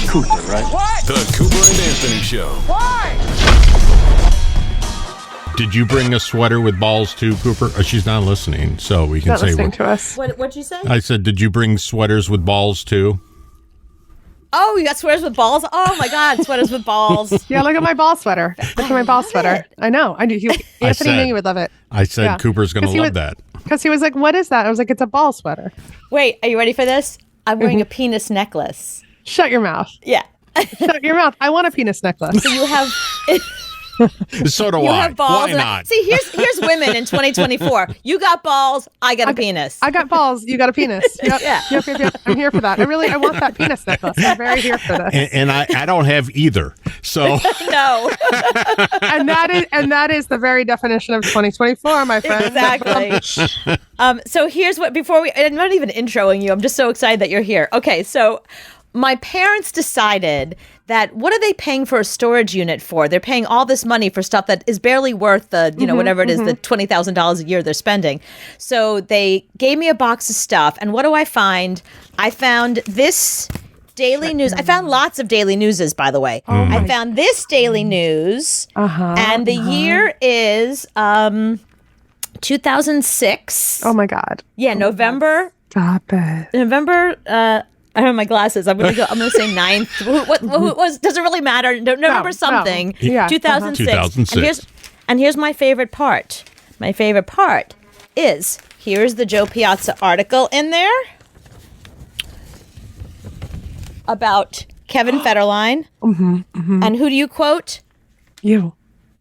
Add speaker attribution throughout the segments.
Speaker 1: Cooper, right?
Speaker 2: What?
Speaker 3: The Cooper and Anthony Show.
Speaker 2: Why?
Speaker 4: Did you bring a sweater with balls too, Cooper? She's not listening, so we can
Speaker 5: Not
Speaker 4: say
Speaker 5: listening to us.
Speaker 6: What'd you say?
Speaker 4: I said, did you bring sweaters with balls too?
Speaker 6: Oh, you got sweaters with balls? Oh my God, sweaters with balls.
Speaker 5: Yeah, look at my ball sweater. Look at my ball sweater. I know. I do. Anthony knew you would love it.
Speaker 4: I said Cooper's going to love that.
Speaker 5: Because he was like, what is that? I was like, it's a ball sweater.
Speaker 6: Wait, are you ready for this? I'm wearing a penis necklace.
Speaker 5: Shut your mouth.
Speaker 6: Yeah.
Speaker 5: Shut your mouth. I want a penis necklace.
Speaker 6: So you have...
Speaker 4: So do
Speaker 6: You
Speaker 4: I.
Speaker 6: have balls.
Speaker 4: Why not?
Speaker 6: See, here's women in 2024. You got balls. I got a penis.
Speaker 5: I got balls. You got a penis. Yep.
Speaker 6: Yeah.
Speaker 5: Yep. I'm here for that. I want that penis necklace. I'm very here for this.
Speaker 4: And I don't have either. So
Speaker 6: No.
Speaker 5: and that is the very definition of 2024, my friend.
Speaker 6: Exactly. So here's what, I'm not even introing you. I'm just so excited that you're here. Okay, so my parents decided that what are they paying for a storage unit for? They're paying all this money for stuff that is barely worth the, whatever it is, the $20,000 a year they're spending. So they gave me a box of stuff. And what do I find? I found this Daily News. I found lots of Daily Newses, by the way. I found this Daily News. And the year is 2006.
Speaker 5: Oh, my God.
Speaker 6: Yeah, November.
Speaker 5: Stop it.
Speaker 6: November, I don't have my glasses. I'm gonna say 9th. What was? Doesn't really matter. November something.
Speaker 5: No. Yeah.
Speaker 6: 2006.
Speaker 4: 2006.
Speaker 6: And here's my favorite part. My favorite part is here's the Joe Piazza article in there about Kevin Federline. And who do you quote?
Speaker 5: You.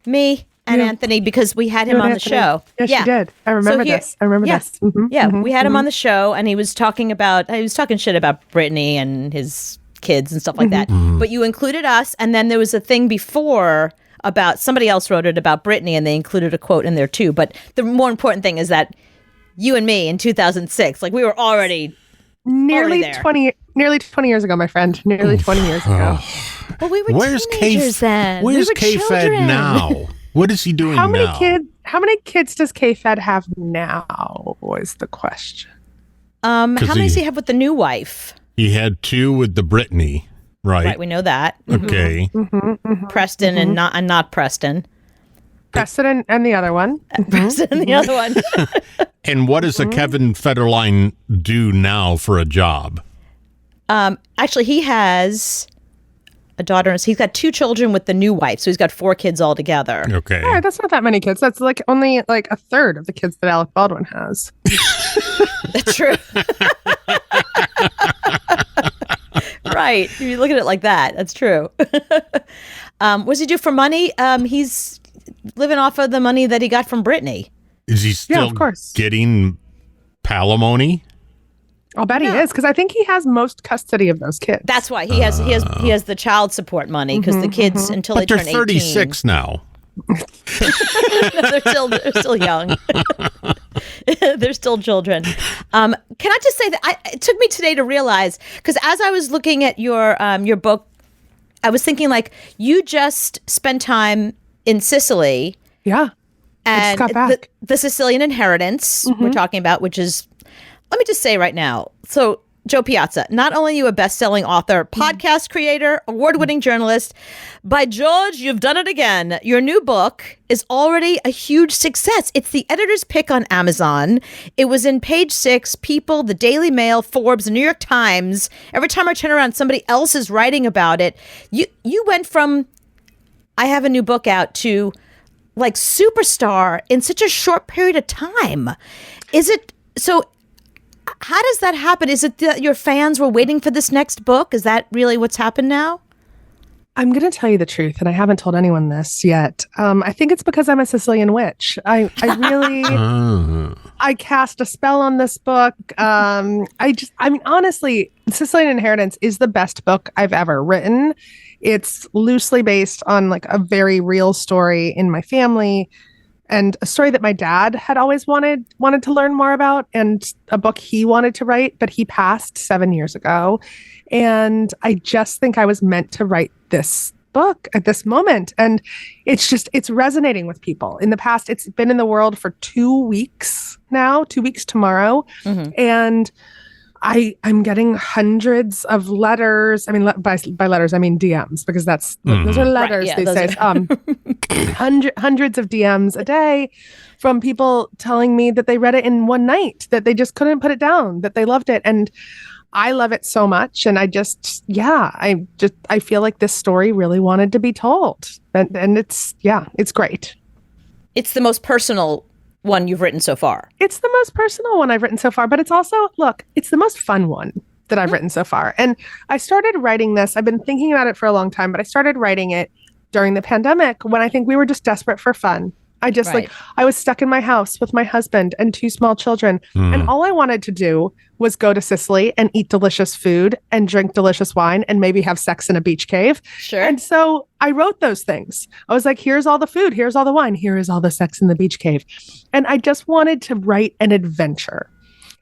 Speaker 6: Me and Anthony, because we had him on the show.
Speaker 5: Yes, you did. I remember this. this.
Speaker 6: We had him on the show, and he was talking shit about Britney and his kids and stuff like that. But you included us, and then there was a thing before about somebody else wrote it about Britney, and they included a quote in there too. But the more important thing is that you and me in 2006, like we were already
Speaker 5: nearly
Speaker 6: there.
Speaker 5: 20 years ago, my friend. Nearly 20 years ago.
Speaker 6: Well, we were teenagers then.
Speaker 4: Where's
Speaker 6: we were
Speaker 4: K-Fed
Speaker 6: children.
Speaker 4: now? What is he doing
Speaker 5: How
Speaker 4: now?
Speaker 5: many kids does K-Fed have now is the question.
Speaker 6: How many does he have with the new wife?
Speaker 4: He had 2 with the Britney, right?
Speaker 6: Right, we know that.
Speaker 4: Okay.
Speaker 6: Preston and not Preston.
Speaker 5: Preston and the other one.
Speaker 6: Preston and the other one.
Speaker 4: And what does a Kevin Federline do now for a job?
Speaker 6: Actually, he has a daughter. He's got 2 children with the new wife, so he's got 4 kids altogether.
Speaker 4: Okay.
Speaker 5: All right, that's not that many kids. That's like only like a third of the kids that Alec Baldwin has.
Speaker 6: That's true. Right. If you look at it like that, that's true. What does he do for money? He's living off of the money that he got from Britney.
Speaker 4: Is he still
Speaker 5: of course.
Speaker 4: getting palimony?
Speaker 5: I'll bet he is, because I think he has most custody of those kids.
Speaker 6: That's why he has the child support money, because the kids until
Speaker 4: But
Speaker 6: they
Speaker 4: they're
Speaker 6: turn 18.
Speaker 4: 36 now.
Speaker 6: they're still young. They're still children. Can I just say that it took me today to realize, because as I was looking at your book, I was thinking like you just spent time in Sicily.
Speaker 5: Yeah.
Speaker 6: And
Speaker 5: got back.
Speaker 6: The Sicilian Inheritance we're talking about, which is, let me just say right now. So Joe Piazza, not only are you a best-selling author, podcast creator, award-winning journalist, by George, you've done it again. Your new book is already a huge success. It's the editor's pick on Amazon. It was in Page 6, People, the Daily Mail, Forbes, the New York Times. Every time I turn around, somebody else is writing about it. You went from, I have a new book out, to like superstar in such a short period of time. Is it so? How does that happen? Is it that your fans were waiting for this next book? Is that really what's happened now?
Speaker 5: I'm going to tell you the truth, and I haven't told anyone this yet. I think it's because I'm a Sicilian witch. I really, I cast a spell on this book. Honestly, Sicilian Inheritance is the best book I've ever written. It's loosely based on like a very real story in my family, and a story that my dad had always wanted to learn more about, and a book he wanted to write, but he passed 7 years ago. And I just think I was meant to write this book at this moment. And it's resonating with people. In the past, it's been in the world for 2 weeks now, 2 weeks tomorrow. And I'm getting hundreds of letters. I mean, by letters, I mean DMs, because those are letters
Speaker 6: Right, yeah,
Speaker 5: these days. Hundreds of DMs a day from people telling me that they read it in one night, that they just couldn't put it down, that they loved it. And I love it so much. And I feel like this story really wanted to be told. And it's great.
Speaker 6: It's the most personal one you've written so far.
Speaker 5: It's the most personal one I've written so far, but it's also, it's the most fun one that I've written so far. And I started writing this. I've been thinking about it for a long time, but I started writing it during the pandemic when I think we were just desperate for fun. I was stuck in my house with my husband and 2 small children. And all I wanted to do was go to Sicily and eat delicious food and drink delicious wine and maybe have sex in a beach cave.
Speaker 6: Sure.
Speaker 5: And so I wrote those things. I was like, here's all the food. Here's all the wine. Here is all the sex in the beach cave. And I just wanted to write an adventure.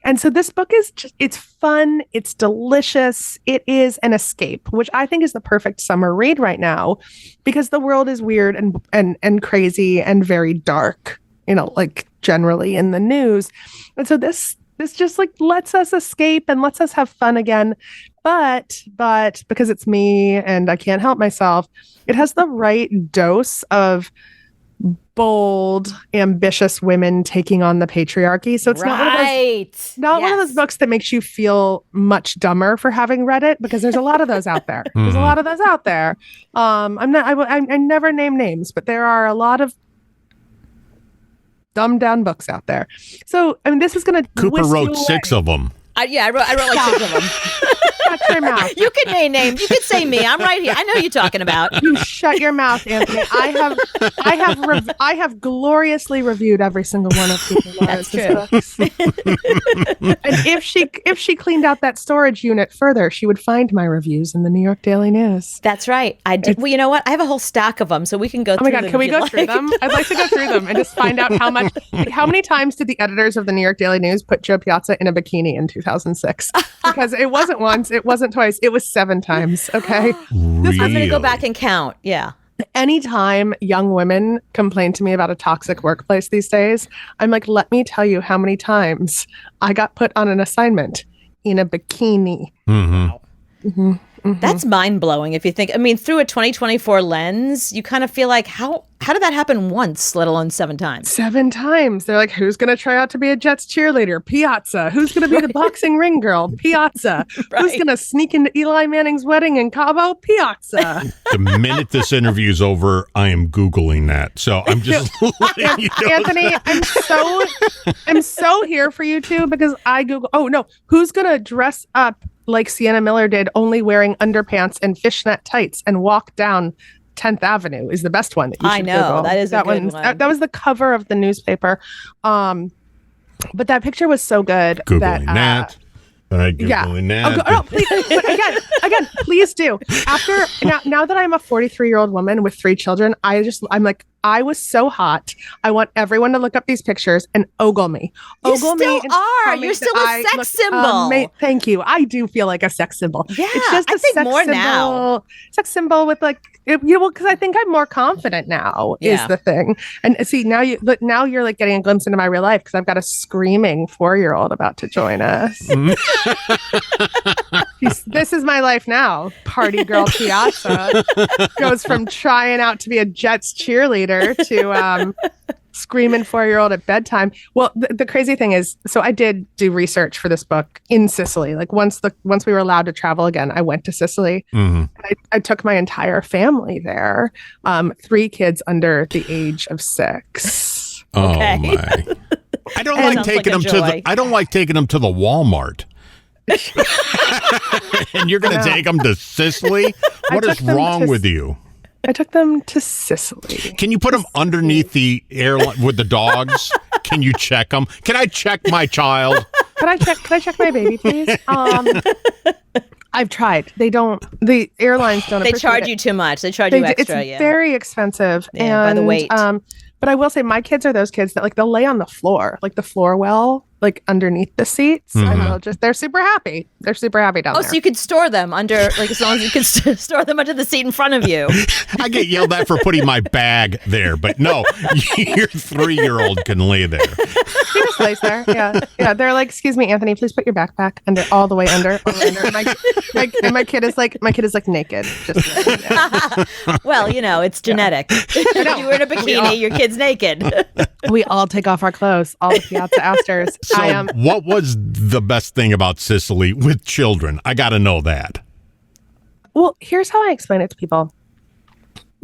Speaker 5: And so this book it's fun. It's delicious. It is an escape, which I think is the perfect summer read right now, because the world is weird and crazy and very dark, like generally in the news. And so this just like lets us escape and lets us have fun again. But because it's me and I can't help myself, it has the right dose of bold, ambitious women taking on the patriarchy. So it's not one of those books that makes you feel much dumber for having read it, because there's a lot of those out there. There's a lot of those out there. I never name names, but there are a lot of dumbed down books out there. So I mean, this is going to
Speaker 4: Cooper wrote 6 of them.
Speaker 6: I wrote like 6 of them.
Speaker 5: Shut your mouth.
Speaker 6: You can name names. You can say me. I'm right here. I know who you're talking about.
Speaker 5: You shut your mouth, Anthony. I have gloriously reviewed every single one of Cooper Morris's books. And if she cleaned out that storage unit further, she would find my reviews in the New York Daily News.
Speaker 6: That's right. I did. Well, you know what? I have a whole stack of them, so we can go through them.
Speaker 5: Oh my God, can we go through them? I'd like to go through them and just find out how many times did the editors of the New York Daily News put Joe Piazza in a bikini in 2006? Because it wasn't once, it wasn't twice, it was 7 times. Okay.
Speaker 4: Really?
Speaker 6: I'm going to go back and count. Yeah.
Speaker 5: Anytime young women complain to me about a toxic workplace these days, I'm like, let me tell you how many times I got put on an assignment in a bikini.
Speaker 6: That's mind-blowing if you think. I mean, through a 2024 lens, you kind of feel like, how did that happen once, let alone 7 times?
Speaker 5: 7 times. They're like, who's going to try out to be a Jets cheerleader? Piazza. Who's going to be the boxing ring girl? Piazza.
Speaker 6: Right.
Speaker 5: Who's going to sneak into Eli Manning's wedding in Cabo? Piazza.
Speaker 4: The minute this interview's over, I am Googling that. So I'm just letting you know.
Speaker 5: Anthony, I'm so here for you too, because I Google, who's going to dress up like Sienna Miller did, only wearing underpants and fishnet tights and walk down 10th Avenue is the best one that you should
Speaker 6: I know.
Speaker 5: Google.
Speaker 6: That is a good one.
Speaker 5: That was the cover of the newspaper. But that picture was so good.
Speaker 4: Googling that. Googling that.
Speaker 5: Please, but again, please do. Now that I'm a 43-year-old woman with 3 children, I'm like, I was so hot. I want everyone to look up these pictures and ogle me.
Speaker 6: You still are. You're still a sex symbol.
Speaker 5: Thank you. I do feel like a sex symbol.
Speaker 6: Yeah,
Speaker 5: it's just
Speaker 6: I think more now.
Speaker 5: Sex symbol with like, because I think I'm more confident now is the thing. And see, now you're like getting a glimpse into my real life, because I've got a screaming 4-year-old about to join us. This is my life now. Party girl Piazza goes from trying out to be a Jets cheerleader to screaming 4-year-old at bedtime. Well, the crazy thing is, so I did do research for this book in Sicily. Like once we were allowed to travel again, I went to Sicily. I took my entire family there. 3 kids under the age of 6.
Speaker 6: Okay.
Speaker 4: Oh my! I don't like taking them to the Walmart. And you're going to take them to Sicily? What is wrong with you?
Speaker 5: I took them to Sicily.
Speaker 4: Can you put them underneath the airline with the dogs? Can you check them? Can I check my child?
Speaker 5: Can I check my baby, please? I've tried. The airlines don't.
Speaker 6: They charge you too much. They charge you extra.
Speaker 5: It's very expensive.
Speaker 6: Yeah, by the weight.
Speaker 5: But I will say, my kids are those kids that like they'll lay on the floor, like the floor well. like underneath the seats, and they're super happy. They're super happy down there.
Speaker 6: So you could store them under, like, as long as you could store them under the seat in front of you.
Speaker 4: I get yelled at for putting my bag there, but no, your 3-year-old can lay there.
Speaker 5: She just lays there. Yeah. They're like, "Excuse me, Anthony, please put your backpack under, all the way under." And my kid is like naked. Just
Speaker 6: Well, it's genetic. You were in a bikini, your kid's naked.
Speaker 5: We all take off our clothes. All the Piazza Asters.
Speaker 4: So, what was the best thing about Sicily with children? I got to know that.
Speaker 5: Well, here's how I explain it to people.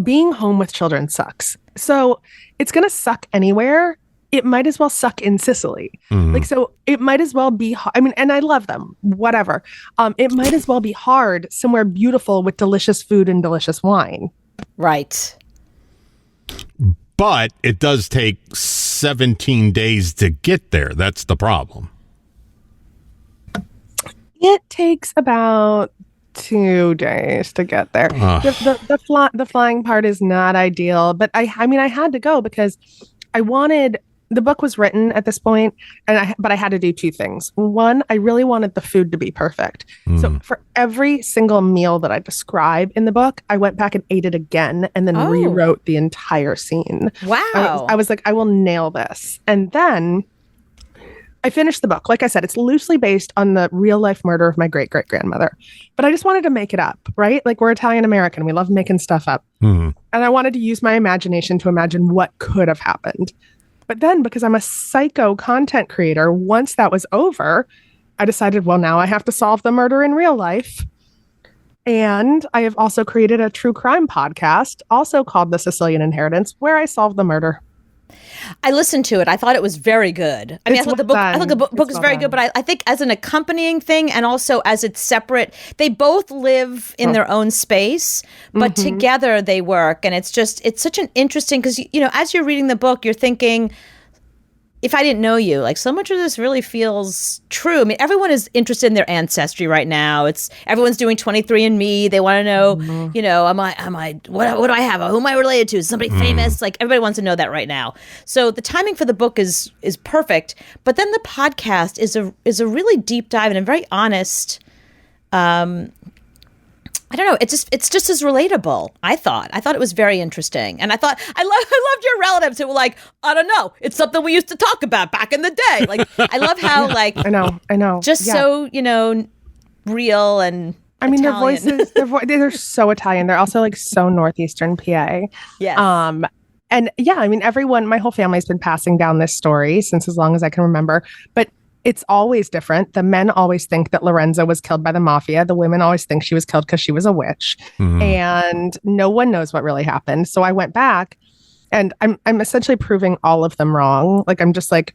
Speaker 5: Being home with children sucks. So it's going to suck anywhere. It might as well suck in Sicily. Like, so it might as well be, and I love them, whatever. It might as well be hard somewhere beautiful with delicious food and delicious wine.
Speaker 6: Right.
Speaker 4: But it does take 17 days to get there. That's the problem.
Speaker 5: It takes about 2 days to get there. The flying part is not ideal, but I had to go because the book was written at this point, but I had to do 2 things. One, I really wanted the food to be perfect. So for every single meal that I describe in the book, I went back and ate it again and then rewrote the entire scene.
Speaker 6: Wow.
Speaker 5: I was like, I will nail this. And then I finished the book. Like I said, it's loosely based on the real life murder of my great-great-grandmother. But I just wanted to make it up, right? Like, we're Italian American. We love making stuff up. And I wanted to use my imagination to imagine what could have happened. But then, because I'm a psycho content creator, once that was over, I decided, well, now I have to solve the murder in real life. And I have also created a true crime podcast, also called The Sicilian Inheritance, where I solve the murder.
Speaker 6: I listened to it. I thought it was very good. I thought the book is very good, but I think as an accompanying thing and also as it's separate, they both live in their own space, but together they work. And it's such an interesting, because, as you're reading the book, you're thinking, if I didn't know you, like, so much of this really feels true. I mean, everyone is interested in their ancestry right now. Everyone's doing 23andMe. They want to know, what do I have? Who am I related to? Is somebody famous? Like, everybody wants to know that right now. So the timing for the book is perfect. But then the podcast is a really deep dive and a very honest. I don't know. It's just as relatable. I thought it was very interesting, and I thought I loved your relatives who were like, I don't know, it's something we used to talk about back in the day. Like, I love how like
Speaker 5: I know,
Speaker 6: just so real and.
Speaker 5: I mean,
Speaker 6: Italian.
Speaker 5: their voices, they're so Italian. They're also like so Northeastern PA.
Speaker 6: Yes.
Speaker 5: And yeah, I mean, my whole family's been passing down this story since as long as I can remember, but it's always different. The men always think that Lorenza was killed by the mafia. The women always think she was killed because she was a witch. And no one knows what really happened. So I went back and I'm essentially proving all of them wrong. Like, I'm just like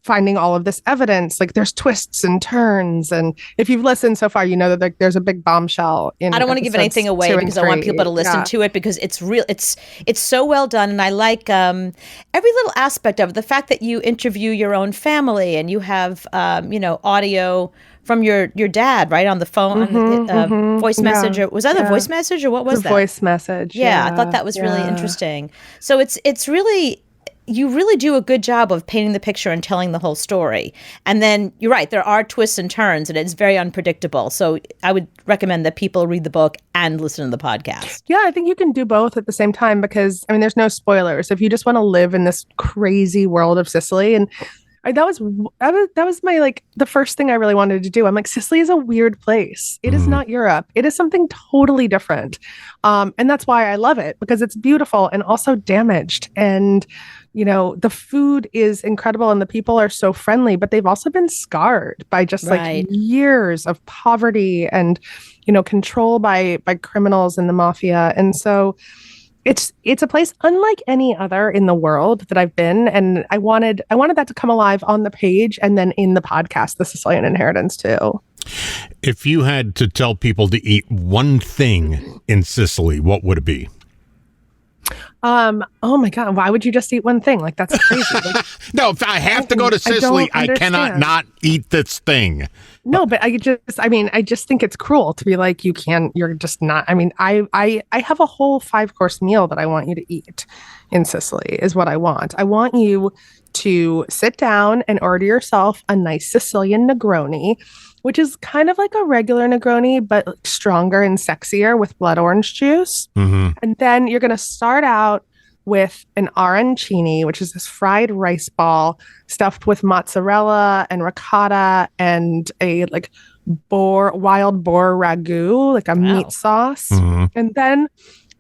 Speaker 5: finding all of this evidence. Like, there's twists and turns. And if you've listened so far, you know that there's a big bombshell in
Speaker 6: I don't want to give anything away because I want people to listen to it, because it's real. It's so well done. And I like every little aspect of it. The fact that you interview your own family and you have, audio from your dad, right, on the phone, voice message. Or, was that a voice message or what was that?
Speaker 5: Voice message.
Speaker 6: Yeah, I thought that was really interesting. So it's really... You really do a good job of painting the picture and telling the whole story. And then you're right, there are twists and turns and it's very unpredictable. So I would recommend that people read the book and listen to the podcast.
Speaker 5: Yeah, I think you can do both at the same time because, I mean, there's no spoilers. If you just want to live in this crazy world of Sicily, and that was my, like, the first thing I really wanted to do. I'm like, Sicily is a weird place. It is not Europe. It is something totally different. And that's why I love it, because it's beautiful and also damaged. And the food is incredible and the people are so friendly, but they've also been scarred by just like years of poverty and, control by criminals and the mafia. And so it's a place unlike any other in the world that I've been. And I wanted that to come alive on the page and then in the podcast, The Sicilian Inheritance too.
Speaker 4: If you had to tell people to eat one thing in Sicily, what would it be?
Speaker 5: Oh my God, why would you just eat one thing? Like, that's crazy. Like,
Speaker 4: no, if I have to go to Sicily, I cannot not eat this thing.
Speaker 5: No, but I just think it's cruel to be like, you're just not. I mean, I have a whole 5-course meal that I want you to eat in Sicily is what I want. I want you to sit down and order yourself a nice Sicilian Negroni, which is kind of like a regular Negroni, but stronger and sexier with blood orange juice.
Speaker 4: Mm-hmm.
Speaker 5: And then you're going to start out with an arancini, which is this fried rice ball stuffed with mozzarella and ricotta and a like wild boar ragu, like a meat sauce.
Speaker 4: Mm-hmm.
Speaker 5: And then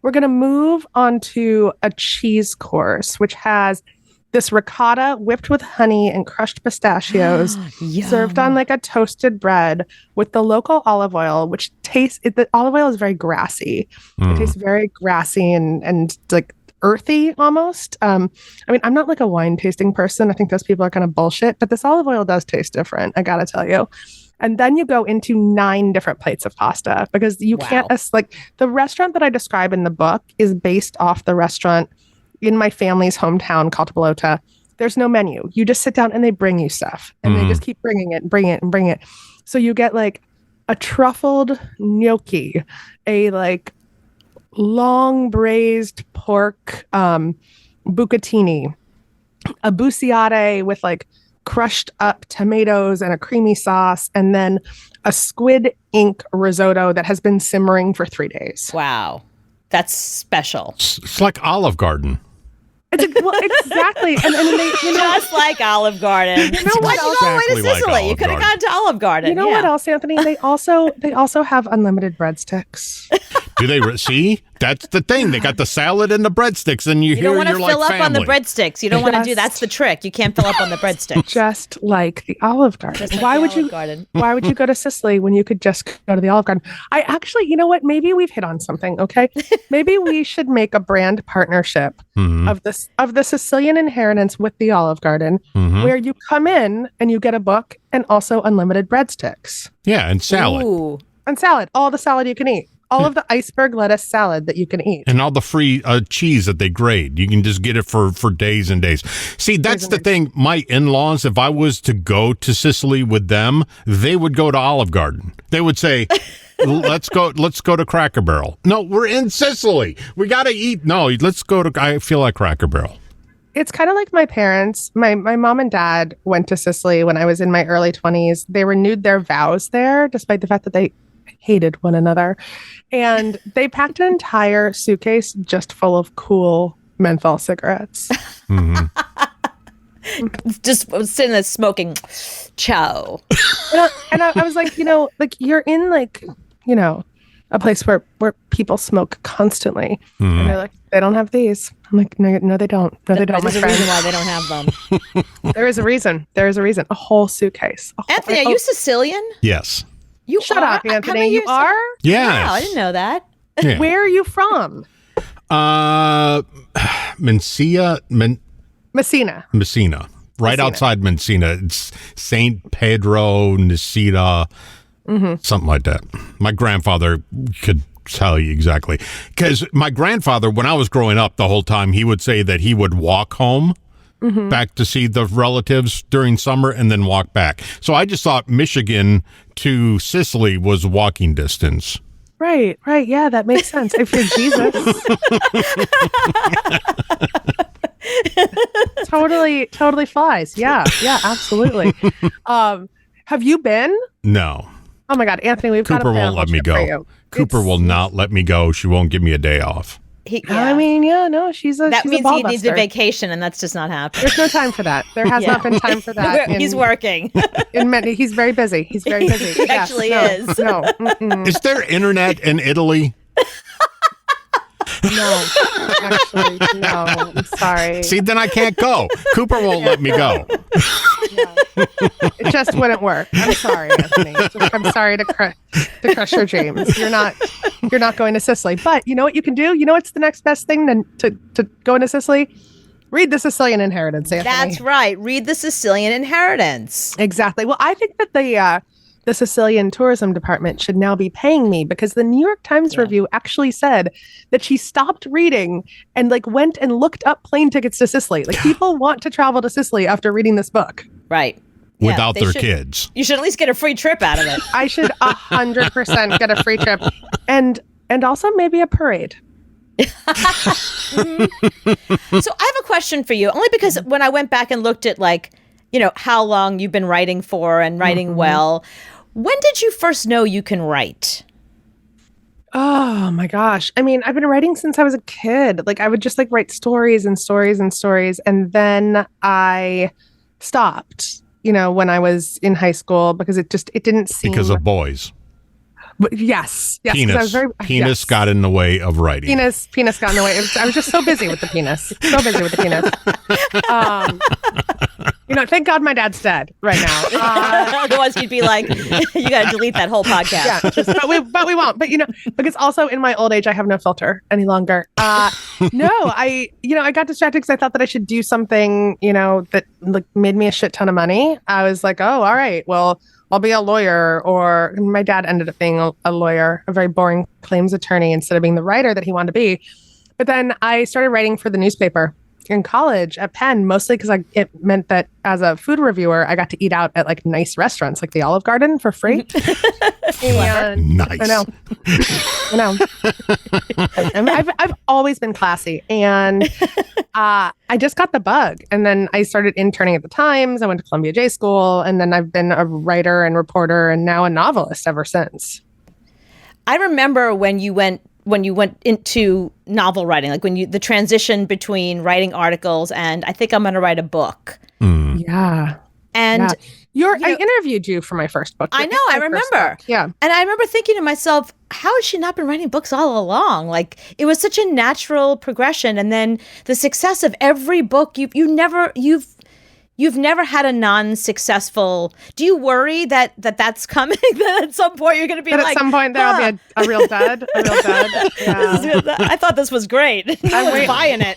Speaker 5: we're going to move on to a cheese course, which has this ricotta whipped with honey and crushed pistachios, served on like a toasted bread with the local olive oil, which the olive oil is very grassy. It tastes very grassy and like earthy almost. I mean, I'm not like a wine tasting person. I think those people are kind of bullshit, but this olive oil does taste different, I gotta tell you. And then you go into 9 different plates of pasta because you can't, like the restaurant that I describe in the book is based off the restaurant in my family's hometown called Bologna. There's no menu. You just sit down and they bring you stuff and they just keep bringing it and bringing it and bringing it. So you get like a truffled gnocchi, a like long braised pork bucatini, a bucciate with like crushed up tomatoes and a creamy sauce, and then a squid ink risotto that has been simmering for 3 days.
Speaker 6: Wow. That's special.
Speaker 4: It's like Olive Garden.
Speaker 5: Well, exactly. And they,
Speaker 6: Just like Olive Garden.
Speaker 5: You know what else?
Speaker 4: Exactly like
Speaker 6: Sicily. You
Speaker 4: Olive
Speaker 6: could have
Speaker 4: Garden.
Speaker 6: gone to Olive Garden.
Speaker 5: You know what else, Anthony? They also have unlimited breadsticks.
Speaker 4: Do they see? That's the thing. They got the salad and the breadsticks, and
Speaker 6: You don't want to
Speaker 4: you're
Speaker 6: fill
Speaker 4: like
Speaker 6: up on the
Speaker 4: family.
Speaker 6: breadsticks. You don't want to do. That's the trick. You can't fill up on the breadsticks.
Speaker 5: Just like the Olive Garden.
Speaker 6: Just like
Speaker 5: Why
Speaker 6: the
Speaker 5: would
Speaker 6: Olive
Speaker 5: you?
Speaker 6: Garden.
Speaker 5: Why would you go to Sicily when you could just go to the Olive Garden? I actually, you know what? Maybe we've hit on something. Okay, maybe we should make a brand partnership of the Sicilian Inheritance with the Olive Garden, where you come in and you get a book and also unlimited breadsticks.
Speaker 4: Yeah, and salad.
Speaker 6: Ooh.
Speaker 5: And salad, all the salad you can eat. All of the iceberg lettuce salad that you can eat.
Speaker 4: And all the free cheese that they grade. You can just get it for days and days. See, that's the thing. My in-laws, if I was to go to Sicily with them, they would go to Olive Garden. They would say, let's go to Cracker Barrel. No, we're in Sicily. We got to eat. No, let's go to, I feel like Cracker Barrel.
Speaker 5: It's kind of like my parents. My mom and dad went to Sicily when I was in my early 20s. They renewed their vows there, despite the fact that they hated one another. And they packed an entire suitcase just full of cool menthol cigarettes.
Speaker 6: Just sitting there smoking. Ciao.
Speaker 5: And I was like, like you're in like, a place where people smoke constantly. And they're like, they don't have these. I'm like, no, they don't. No, they don't.
Speaker 6: There's a reason why they don't have them.
Speaker 5: There is a reason. There is a reason. A whole suitcase.
Speaker 6: Anthony, are you Sicilian?
Speaker 4: Yes.
Speaker 6: You
Speaker 5: Shut
Speaker 6: are?
Speaker 5: up, Anthony.
Speaker 6: How many
Speaker 5: You
Speaker 6: years-
Speaker 5: are?
Speaker 4: Yes.
Speaker 6: Wow, I didn't know that.
Speaker 4: Yeah.
Speaker 5: Where are you from?
Speaker 4: Messina.
Speaker 5: Messina.
Speaker 4: Right outside Messina. It's St. Pedro, Nisida, something like that. My grandfather could tell you exactly. Because my grandfather, when I was growing up, the whole time, he would say that he would walk home back to see the relatives during summer and then walk back. So I just thought Michigan to Sicily was walking distance.
Speaker 5: Right. Yeah, that makes sense. If you're Jesus. Totally flies. Yeah, absolutely. Have you been?
Speaker 4: No.
Speaker 5: Oh my God, Anthony, we've got
Speaker 4: Cooper
Speaker 5: a
Speaker 4: won't let me
Speaker 5: trip for
Speaker 4: go.
Speaker 5: you.
Speaker 4: Cooper will not let me go. She won't give me a day off.
Speaker 5: I mean, she's a
Speaker 6: that
Speaker 5: she's
Speaker 6: means
Speaker 5: a ball
Speaker 6: he needs a
Speaker 5: buster.
Speaker 6: vacation, and that's just not happening.
Speaker 5: There's no time for that. There has not been time for that.
Speaker 6: He's working.
Speaker 5: He's very busy. He's very busy.
Speaker 6: He actually is.
Speaker 5: No. Mm-mm.
Speaker 4: Is there internet in Italy?
Speaker 5: No. Actually, no. I'm sorry.
Speaker 4: See, then I can't go. Cooper won't let me go.
Speaker 5: It just wouldn't work. I'm sorry, Anthony. I'm sorry to crush your dreams. You're not going to Sicily. But you know what you can do? You know what's the next best thing to going to Sicily? Read the Sicilian Inheritance, Anthony.
Speaker 6: That's right. Read the Sicilian Inheritance.
Speaker 5: Exactly. Well, I think that the Sicilian tourism department should now be paying me because the New York Times review actually said that she stopped reading and went and looked up plane tickets to Sicily. People want to travel to Sicily after reading this book.
Speaker 6: Right.
Speaker 4: Without
Speaker 6: they
Speaker 4: their
Speaker 6: should-
Speaker 4: kids.
Speaker 6: You should at least get a free trip out of it.
Speaker 5: I should 100% get a free trip and also maybe a parade.
Speaker 6: So I have a question for you, only because when I went back and looked at how long you've been writing for and writing well, when did you first know you can write?
Speaker 5: Oh my gosh. I mean, I've been writing since I was a kid. Like I would just write stories and stories and stories. And then I stopped, when I was in high school because it didn't seem
Speaker 4: Because of boys.
Speaker 5: But yes. 'Cause I was
Speaker 4: Penis got in the way of writing.
Speaker 5: Penis got in the way. I was just so busy with the penis. Thank God my dad's dead right now.
Speaker 6: Otherwise, you'd be like, you got to delete that whole podcast.
Speaker 5: Yeah, but we won't. But because also in my old age, I have no filter any longer. No, I got distracted because I thought that I should do something, that made me a shit ton of money. I was like, oh, all right, well, I'll be a lawyer. Or my dad ended up being a lawyer, a very boring claims attorney instead of being the writer that he wanted to be. But then I started writing for the newspaper in college at Penn, mostly because it meant that as a food reviewer, I got to eat out at nice restaurants like the Olive Garden for free. And
Speaker 4: nice.
Speaker 5: I know. I've always been classy, and I just got the bug. And then I started interning at the Times. I went to Columbia J School, and then I've been a writer and reporter, and now a novelist ever since.
Speaker 6: I remember when you went into novel writing, the transition between writing articles and I think I'm going to write a book.
Speaker 5: Yeah.
Speaker 6: And
Speaker 5: I interviewed you for my first book.
Speaker 6: I know, I remember.
Speaker 5: Yeah.
Speaker 6: And I remember thinking to myself, how has she not been writing books all along? It was such a natural progression. And then the success of every book, you've never had a non-successful. Do you worry that that's coming? That at some point you're going to be
Speaker 5: at some point there'll be a real dud. Yeah.
Speaker 6: I thought this was great. I was buying it.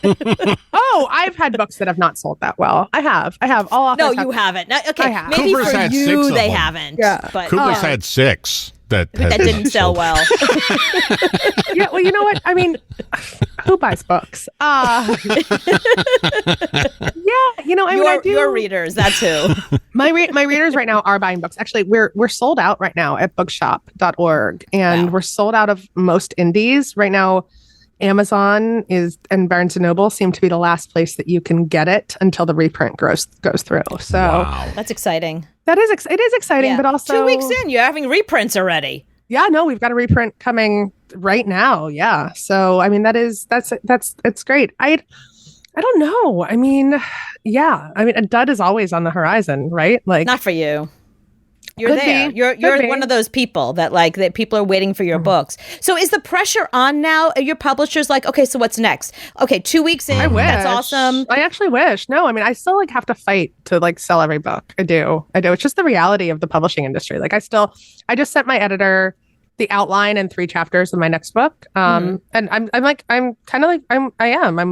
Speaker 5: Oh, I've had books that have not sold that well. I have. All authors.
Speaker 6: No, you haven't. Okay, maybe
Speaker 4: Cooper's
Speaker 6: for
Speaker 4: had
Speaker 6: you
Speaker 4: 6 of
Speaker 6: they
Speaker 4: them.
Speaker 6: haven't.
Speaker 5: Yeah.
Speaker 6: But
Speaker 4: Cooper's had 6 that
Speaker 6: didn't sell well.
Speaker 5: Yeah, well, you know what? I mean, who buys books?
Speaker 6: Your readers, that's who.
Speaker 5: My readers right now are buying books. Actually, we're sold out right now at bookshop.org, and we're sold out of most indies right now. Amazon and Barnes & Noble seem to be the last place that you can get it until the reprint goes through. So
Speaker 6: That's exciting.
Speaker 5: it is exciting, but also
Speaker 6: 2 weeks in, you're having reprints already.
Speaker 5: Yeah, no, we've got a reprint coming right now. Yeah. So, I mean, it's great. I don't know. I mean, yeah. I mean, a dud is always on the horizon, right?
Speaker 6: Not for you. You're there. You're one of those people that people are waiting for your books. So is the pressure on now? Are your publishers okay, so what's next? Okay, 2 weeks in.
Speaker 5: I wish.
Speaker 6: That's awesome.
Speaker 5: I actually wish. No, I mean, I still have to fight to sell every book. I do. It's just the reality of the publishing industry. I just sent my editor the outline and 3 chapters of my next book. And I'm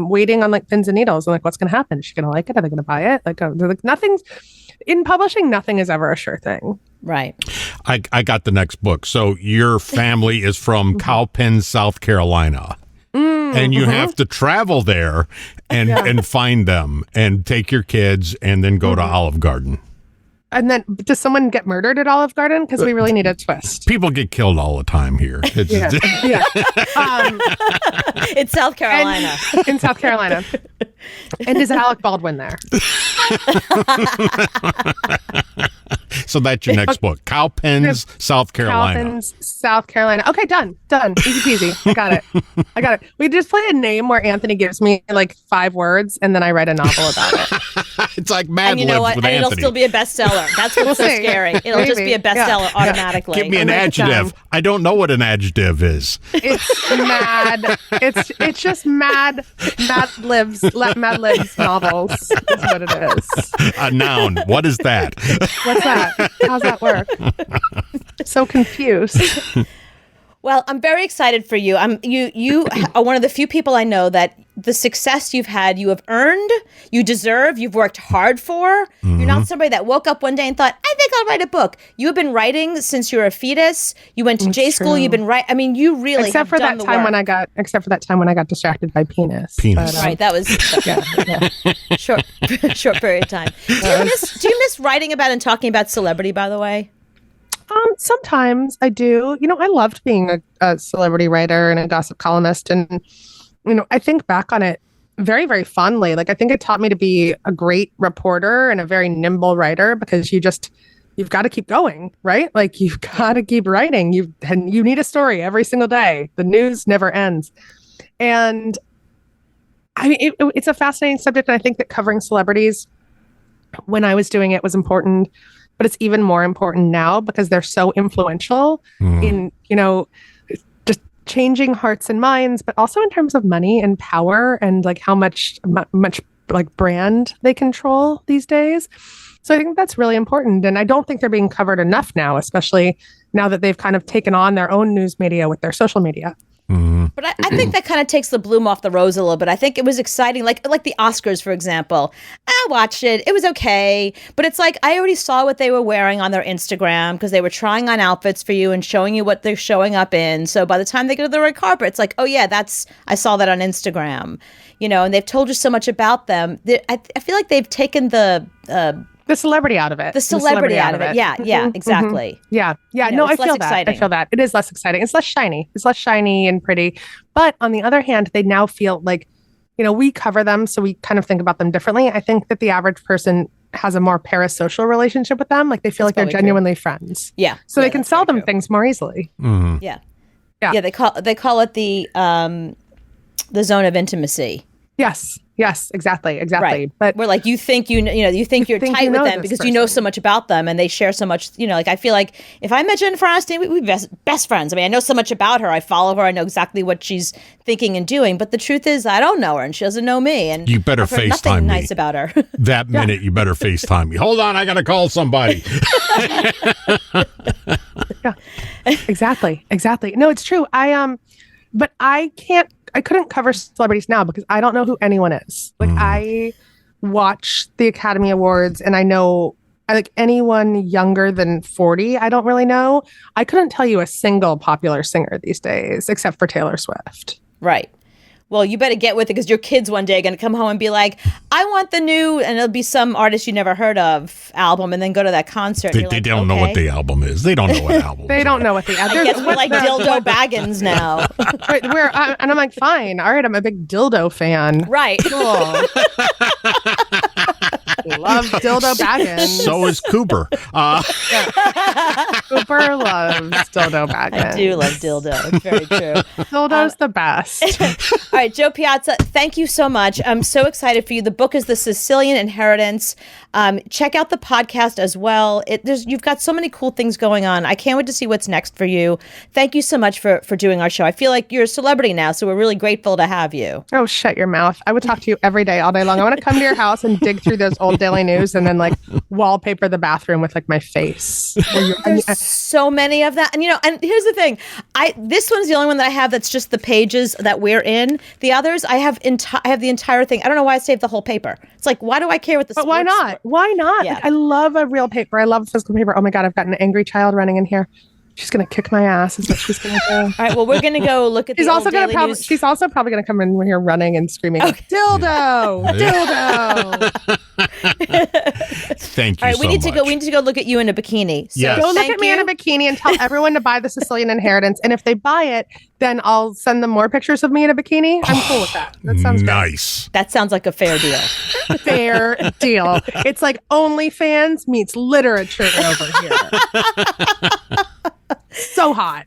Speaker 5: waiting on pins and needles and what's going to happen? Is she going to like it? Are they going to buy it? Nothing's in publishing. Nothing is ever a sure thing.
Speaker 6: Right.
Speaker 4: I got the next book. So your family is from Cowpen, South Carolina. And you have to travel there and find them and take your kids and then go to Olive Garden.
Speaker 5: And then, does someone get murdered at Olive Garden? Because we really need a twist.
Speaker 4: People get killed all the time here.
Speaker 6: It's South Carolina.
Speaker 5: In South Carolina. And is Alec Baldwin there?
Speaker 4: So that's your next book. Cowpens, South Carolina.
Speaker 5: Cowpens, South Carolina. Okay, done. Easy peasy. I got it. We just play a name where Anthony gives me 5 words and then I write a novel about it.
Speaker 4: It's like Mad Libs with
Speaker 6: Anthony. It'll still be a bestseller. That's what's so scary. It'll just be a bestseller automatically.
Speaker 4: Give me an adjective. I don't know what an adjective is.
Speaker 5: It's mad. It's just mad libs novels is what it is.
Speaker 4: A noun. What is that?
Speaker 5: What's that? How's that work? So confused.
Speaker 6: Well, I'm very excited for you. You are one of the few people I know that the success you've had, you have earned, you deserve, you've worked hard for. Mm-hmm. You're not somebody that woke up one day and thought, I think I'll write a book. You have been writing since you were a fetus. You went to J school. You've been writing. I mean, you really
Speaker 5: except for that time when I got distracted by penis.
Speaker 4: But,
Speaker 6: right. That was short period of time. Do you miss writing about and talking about celebrity, by the way?
Speaker 5: Sometimes I do. I loved being a celebrity writer and a gossip columnist, and I think back on it very, very fondly. Like, I think it taught me to be a great reporter and a very nimble writer, because you've got to keep going, right? Like, you've got to keep writing. You need a story every single day. The news never ends. And I mean, it's a fascinating subject. And I think that covering celebrities when I was doing it was important, but it's even more important now because they're so influential in, just changing hearts and minds, but also in terms of money and power and like how much like brand they control these days. So I think that's really important. And I don't think they're being covered enough now, especially now that they've kind of taken on their own news media with their social media.
Speaker 6: But I think that kind of takes the bloom off the rose a little bit. I think it was exciting, like the Oscars, for example. I watched it. It was okay. But it's like I already saw what they were wearing on their Instagram because they were trying on outfits for you and showing you what they're showing up in. So by the time they go to the red carpet, it's like, oh, yeah, I saw that on Instagram. And they've told you so much about them. I feel like they've taken the
Speaker 5: celebrity out of it.
Speaker 6: The celebrity out of it. Yeah, exactly.
Speaker 5: Yeah. No, I feel that. Exciting. I feel that. It is less exciting. It's less shiny. It's less shiny and pretty. But on the other hand, they now feel like, we cover them, so we kind of think about them differently. I think that the average person has a more parasocial relationship with them. Like, they feel like they're genuinely friends.
Speaker 6: Yeah.
Speaker 5: So they can sell them things more easily.
Speaker 4: Mm-hmm.
Speaker 6: Yeah. They call it the zone of intimacy.
Speaker 5: Yes, exactly.
Speaker 6: Right.
Speaker 5: But
Speaker 6: we're like, you think you're tight with them because you know so much about them and they share so much. Like, I feel like if I met Jennifer Aniston, we'd be best friends. I mean, I know so much about her. I follow her. I know exactly what she's thinking and doing. But the truth is, I don't know her and she doesn't know me. And
Speaker 4: you better FaceTime
Speaker 6: nothing
Speaker 4: me.
Speaker 6: Nice about her.
Speaker 4: That minute, you better FaceTime me. Hold on, I got to call somebody.
Speaker 5: Yeah, exactly. No, it's true. But I couldn't cover celebrities now because I don't know who anyone is. Like, I watch the Academy Awards and I know like anyone younger than 40, I don't really know. I couldn't tell you a single popular singer these days except for Taylor Swift.
Speaker 6: Right. Well, you better get with it because your kids one day are going to come home and be like, I want the new, and it'll be some artist you never heard of album, and then go to that concert.
Speaker 4: They don't know what the album is. They don't know what album
Speaker 5: They don't know what the album is.
Speaker 6: I guess we're like dildo baggins now.
Speaker 5: Right, and I'm like, fine. All right, I'm a big dildo fan.
Speaker 6: Right.
Speaker 5: Cool. Love dildo baggins.
Speaker 4: So is Cooper.
Speaker 5: Cooper loves dildo baggins.
Speaker 6: I do love dildo. It's very true.
Speaker 5: Dildo's the best.
Speaker 6: All right, Jo Piazza, thank you so much. I'm so excited for you. The book is The Sicilian Inheritance. Check out the podcast as well. You've got so many cool things going on. I can't wait to see what's next for you. Thank you so much for doing our show. I feel like you're a celebrity now, so we're really grateful to have you.
Speaker 5: Oh, shut your mouth. I would talk to you every day, all day long. I want to come to your house and dig through those old Daily News and then like wallpaper the bathroom with like my face.
Speaker 6: There's so many of that. And and here's the thing. This one's the only one that I have that's just the pages that we're in. The others, I have the entire thing. I don't know why I saved the whole paper. It's like, why do I care what the
Speaker 5: But why not? Why not?
Speaker 6: Yeah.
Speaker 5: Like, I love a real paper. I love physical paper. Oh my God, I've got an angry child running in here. She's gonna kick my ass. Is what she's gonna do.
Speaker 6: All right. Well, we're gonna go look at. She's also
Speaker 5: probably gonna come in here running and screaming, okay. "Dildo, dildo!"
Speaker 4: Thank you.
Speaker 6: All right. We need to go look at you in a bikini. So
Speaker 4: yes.
Speaker 5: Go look at me in a bikini and tell everyone to buy the Sicilian Inheritance. And if they buy it, then I'll send them more pictures of me in a bikini. I'm cool with that. That sounds
Speaker 4: nice.
Speaker 6: That sounds like a fair deal.
Speaker 5: Fair deal. It's like OnlyFans meets literature over here. So hot.